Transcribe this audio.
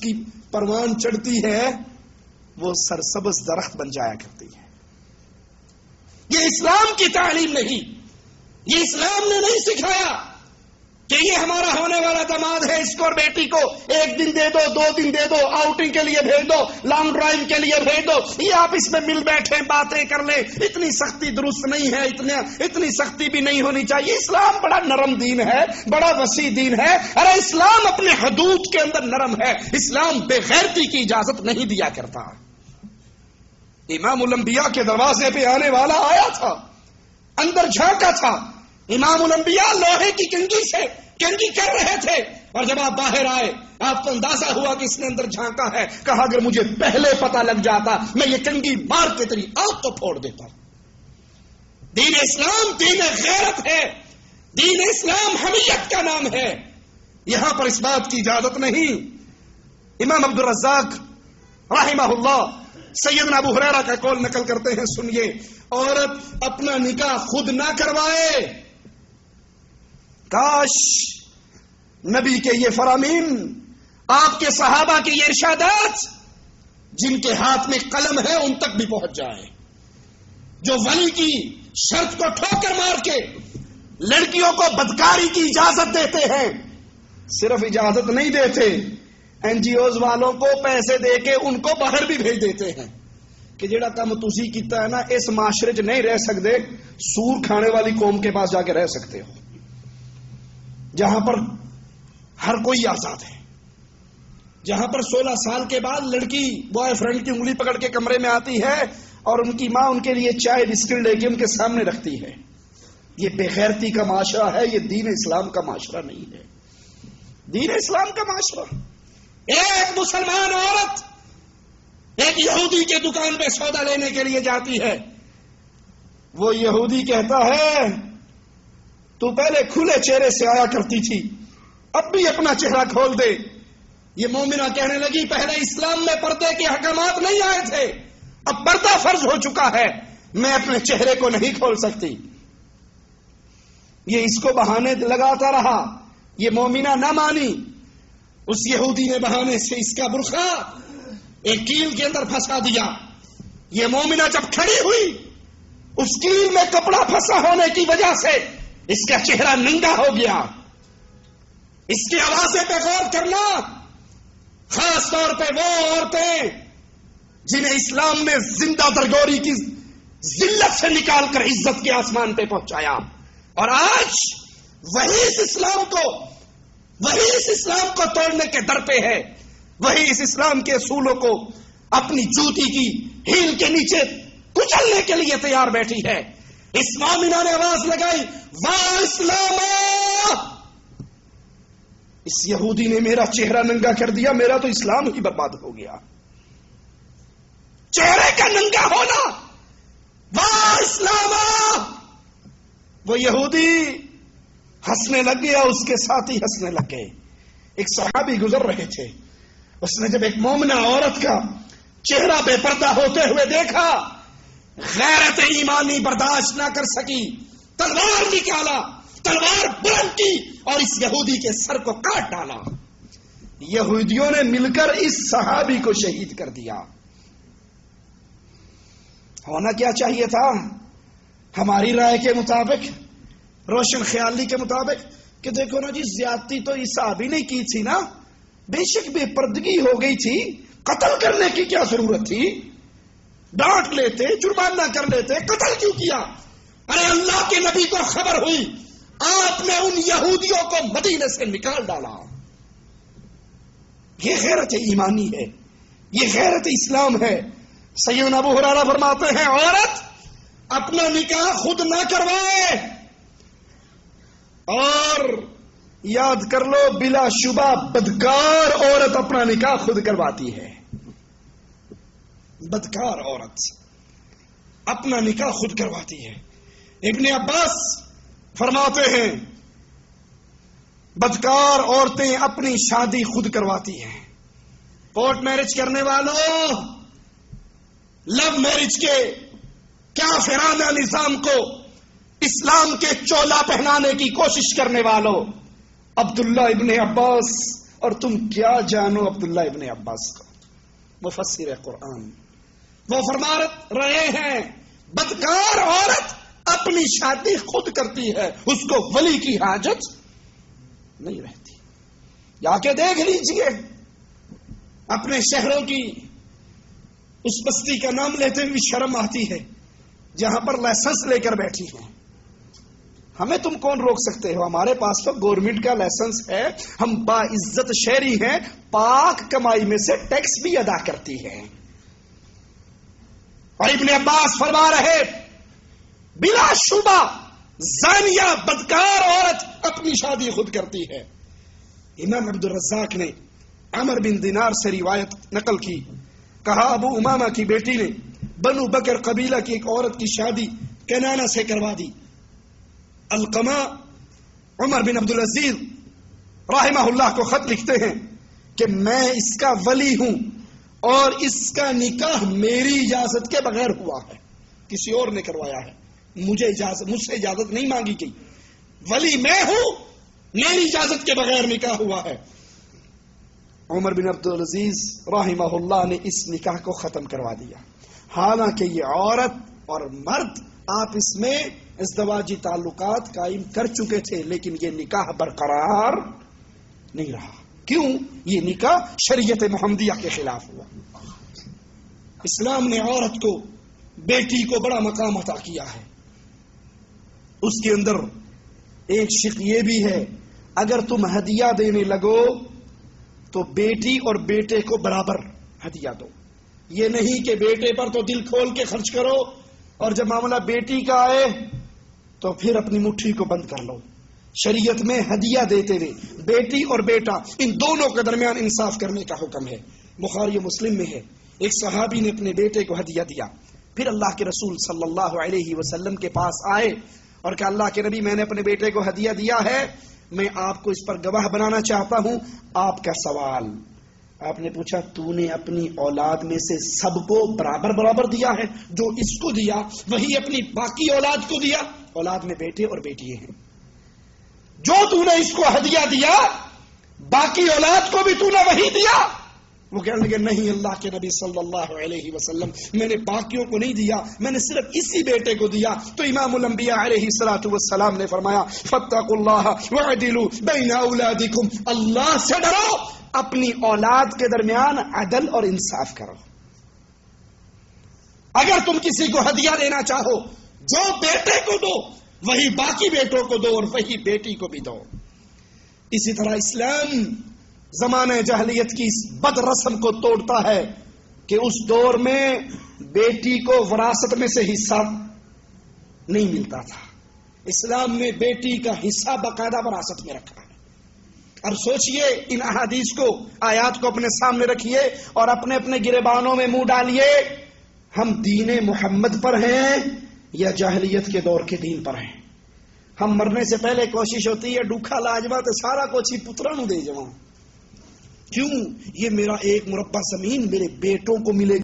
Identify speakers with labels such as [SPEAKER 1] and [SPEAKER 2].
[SPEAKER 1] کی پروان چڑھتی ہے وہ سرسبز درخت بن جایا کرتی ہے. یہ اسلام کی تعلیم نہیں. یہ اسلام نے نہیں سکھایا کہ یہ ہمارا ہونے والا داماد ہے، اس کو اور بیٹی کو 1 دن دے دو، 2 دن دے دو، آؤٹنگ کے لیے بھیج دو، لانگ ڈرائیو کے لیے بھیج دو، یہ آپ اس میں مل بیٹھے باتیں کر لیں. اتنی سختی درست نہیں ہے، اتنی سختی بھی نہیں ہونی چاہیے. اسلام بڑا نرم دین ہے، بڑا وسیع دین ہے. ارے اسلام اپنے حدود کے اندر نرم ہے. اسلام بے غیرتی کی اجازت نہیں دیا کرتا. امام الانبیاء کے دروازے پہ آنے والا آیا تھا، اندر جھانکا تھا. امام الانبیاء لوہے کی کنگھی سے کنگھی کر رہے تھے، اور جب آپ باہر آئے آپ کو اندازہ ہوا کہ اس نے اندر جھانکا ہے. کہا اگر مجھے پہلے پتہ لگ جاتا میں یہ کنگھی مار کے تیری آنکھ کو پھوڑ دیتا. دین اسلام دین غیرت ہے. دین اسلام حمیت کا نام ہے. یہاں پر اس بات کی اجازت نہیں. امام عبد الرزاق رحمہ اللہ سیدنا ابو ہریرہ کا قول نقل کرتے ہیں، سنیے. عورت اپنا نکاح خود نہ کروائے. کاش نبی کے یہ فرامین، آپ کے صحابہ کے یہ ارشادات جن کے ہاتھ میں قلم ہے ان تک بھی پہنچ جائے، جو ولی کی شرط کو ٹھوکر مار کے لڑکیوں کو بدکاری کی اجازت دیتے ہیں. صرف اجازت نہیں دیتے، این جی اوز والوں کو پیسے دے کے ان کو باہر بھی بھیج دیتے ہیں کہ جڑا کام تسی کیتا ہے نا اس معاشرے چ نہیں رہ سکتے، سور کھانے والی قوم کے پاس جا کے رہ سکتے ہو، جہاں پر ہر کوئی آزاد ہے، جہاں پر 16 سال کے بعد لڑکی بوائے فرینڈ کی انگلی پکڑ کے کمرے میں آتی ہے اور ان کی ماں ان کے لیے چائے بسکٹ لے کے ان کے سامنے رکھتی ہے. یہ بے غیرتی کا معاشرہ ہے، یہ دین اسلام کا معاشرہ نہیں ہے. دین اسلام کا معاشرہ. ایک مسلمان عورت ایک یہودی کے دکان پہ سودا لینے کے لیے جاتی ہے. وہ یہودی کہتا ہے تو پہلے کھلے چہرے سے آیا کرتی تھی، اب بھی اپنا چہرہ کھول دے. یہ مومنہ کہنے لگی پہلے اسلام میں پردے کے احکامات نہیں آئے تھے، اب پردہ فرض ہو چکا ہے، میں اپنے چہرے کو نہیں کھول سکتی. یہ اس کو بہانے لگاتا رہا. یہ مومنہ نہ مانی. اس یہودی نے بہانے سے اس کا برقع ایک کیل کے اندر پھنسا دیا. یہ مومنہ جب کھڑی ہوئی اس کیل میں کپڑا پھنسا ہونے کی وجہ سے اس کا چہرہ ننگا ہو گیا. اس کی آوازیں پہ غور کرنا، خاص طور پہ وہ عورتیں جنہیں اسلام نے زندہ درگوری کی ذلت سے نکال کر عزت کے آسمان پہ پہنچایا، اور آج وہی اس اسلام کو توڑنے کے در پہ ہے. وہی اس اسلام کے اصولوں کو اپنی جوتی کی ہیل کے نیچے کچلنے کے لیے تیار بیٹھی ہے. اس مومنہ نے آواز لگائی واہ اسلام. اس یہودی نے میرا چہرہ ننگا کر دیا، میرا تو اسلام ہی برباد ہو گیا. چہرے کا ننگا ہونا، واہ اسلام. وہ یہودی ہنسنے لگ گیا، اس کے ساتھی ہنسنے لگ گئے. ایک صحابی گزر رہے تھے، اس نے جب ایک مومنہ عورت کا چہرہ بے پردہ ہوتے ہوئے دیکھا، غیرت ایمانی برداشت نہ کر سکی، تلوار نکالا، تلوار بلند کی اور اس یہودی کے سر کو کاٹ ڈالا. یہودیوں نے مل کر اس صحابی کو شہید کر دیا. ہونا کیا چاہیے تھا ہماری رائے کے مطابق، روشن خیالی کے مطابق، کہ دیکھو نا جی زیادتی تو اس صحابی نے کی تھی نا، بے شک بے پردگی ہو گئی تھی، قتل کرنے کی کیا ضرورت تھی؟ ڈانٹ لیتے، جرمانہ کر لیتے، قتل کیوں کیا؟ ارے اللہ کے نبی کو خبر ہوئی، آپ نے ان یہودیوں کو مدینے سے نکال ڈالا. یہ غیرت ایمانی ہے، یہ غیرت اسلام ہے. سیدنا ابو ہریرہ فرماتے ہیں عورت اپنا نکاح خود نہ کروائے. اور یاد کر لو بلا شبہ بدکار عورت اپنا نکاح خود کرواتی ہے. بدکار عورت اپنا نکاح خود کرواتی ہے. ابن عباس فرماتے ہیں بدکار عورتیں اپنی شادی خود کرواتی ہیں. کورٹ میرج کرنے والوں، لو میرج کے کافرانہ نظام کو اسلام کے چولا پہنانے کی کوشش کرنے والوں، عبداللہ ابن عباس اور تم کیا جانو عبداللہ ابن عباس کو، مفسر قرآن، وہ فرما رہے ہیں بدکار عورت اپنی شادی خود کرتی ہے، اس کو ولی کی حاجت نہیں رہتی۔ جا کے دیکھ لیجئے اپنے شہروں کی اس بستی کا نام لیتے ہوئے شرم آتی ہے جہاں پر لائسنس لے کر بیٹھی ہیں۔ ہمیں تم کون روک سکتے ہو؟ ہمارے پاس تو گورنمنٹ کا لائسنس ہے، ہم باعزت شہری ہیں، پاک کمائی میں سے ٹیکس بھی ادا کرتی ہے۔ اور ابن عباس فرما رہے بلا شبہ زانیہ بدکار عورت اپنی شادی خود کرتی ہے۔ امام عبد الرزاق نے عمر بن دینار سے روایت نقل کی، کہا ابو امامہ کی بیٹی نے بنو بکر قبیلہ کی ایک عورت کی شادی کنانہ سے کروا دی۔ القمہ عمر بن عبد العزیز رحمہ اللہ کو خط لکھتے ہیں کہ میں اس کا ولی ہوں اور اس کا نکاح میری اجازت کے بغیر ہوا ہے، کسی اور نے کروایا ہے، مجھ سے اجازت نہیں مانگی گئی، ولی میں ہوں، میری اجازت کے بغیر نکاح ہوا ہے۔ عمر بن عبد العزیز رحمہ اللہ نے اس نکاح کو ختم کروا دیا، حالانکہ یہ عورت اور مرد آپ اس میں ازدواجی تعلقات قائم کر چکے تھے، لیکن یہ نکاح برقرار نہیں رہا۔ کیوں؟ یہ نکاح شریعت محمدیہ کے خلاف ہوا۔ اسلام نے عورت کو، بیٹی کو بڑا مقام عطا کیا ہے۔ اس کے اندر ایک شق یہ بھی ہے، اگر تم ہدیہ دینے لگو تو بیٹی اور بیٹے کو برابر ہدیہ دو۔ یہ نہیں کہ بیٹے پر تو دل کھول کے خرچ کرو اور جب معاملہ بیٹی کا آئے تو پھر اپنی مٹھی کو بند کر لو۔ شریعت میں ہدیہ دیتے ہوئے بیٹی اور بیٹا ان دونوں کے درمیان انصاف کرنے کا حکم ہے۔ بخاری و مسلم میں ہے، ایک صحابی نے اپنے بیٹے کو ہدیہ دیا، پھر اللہ کے رسول صلی اللہ علیہ وسلم کے پاس آئے اور کہا اللہ کے نبی میں نے اپنے بیٹے کو ہدیہ دیا ہے، میں آپ کو اس پر گواہ بنانا چاہتا ہوں۔ آپ کا سوال، آپ نے پوچھا تو نے اپنی اولاد میں سے سب کو برابر برابر دیا ہے؟ جو اس کو دیا وہی اپنی باقی اولاد کو دیا؟ اولاد میں بیٹے اور بیٹیاں ہیں، جو تو نے اس کو ہدیہ دیا باقی اولاد کو بھی تو نے وہی دیا؟ وہ کہنے لگے نہیں اللہ کے نبی صلی اللہ علیہ وسلم، میں نے باقیوں کو نہیں دیا، میں نے صرف اسی بیٹے کو دیا۔ تو امام الانبیاء علیہ الصلوۃ والسلام نے فرمایا فاتقوا اللہ واعدلوا بین اولادکم، اللہ سے ڈرو، اپنی اولاد کے درمیان عدل اور انصاف کرو۔ اگر تم کسی کو ہدیہ دینا چاہو، جو بیٹے کو دو وہی باقی بیٹوں کو دو اور وہی بیٹی کو بھی دو۔ اسی طرح اسلام زمانہ جاہلیت کی اس بد رسم کو توڑتا ہے کہ اس دور میں بیٹی کو وراثت میں سے حصہ نہیں ملتا تھا، اسلام نے بیٹی کا حصہ باقاعدہ وراثت میں رکھا ہے۔ اب سوچئے، ان احادیث کو، آیات کو اپنے سامنے رکھیے اور اپنے اپنے گریبانوں میں منہ ڈالیے، ہم دین محمد پر ہیں یا جاہلیت کے دور کے دین پر ہیں؟ ہم مرنے سے پہلے کوشش ہوتی ہے ڈوکھا لاجوا تو سارا کچھ ہی پترا نو دے جاؤں، کیوں؟ یہ میرا ایک مربع زمین میرے بیٹوں کو ملے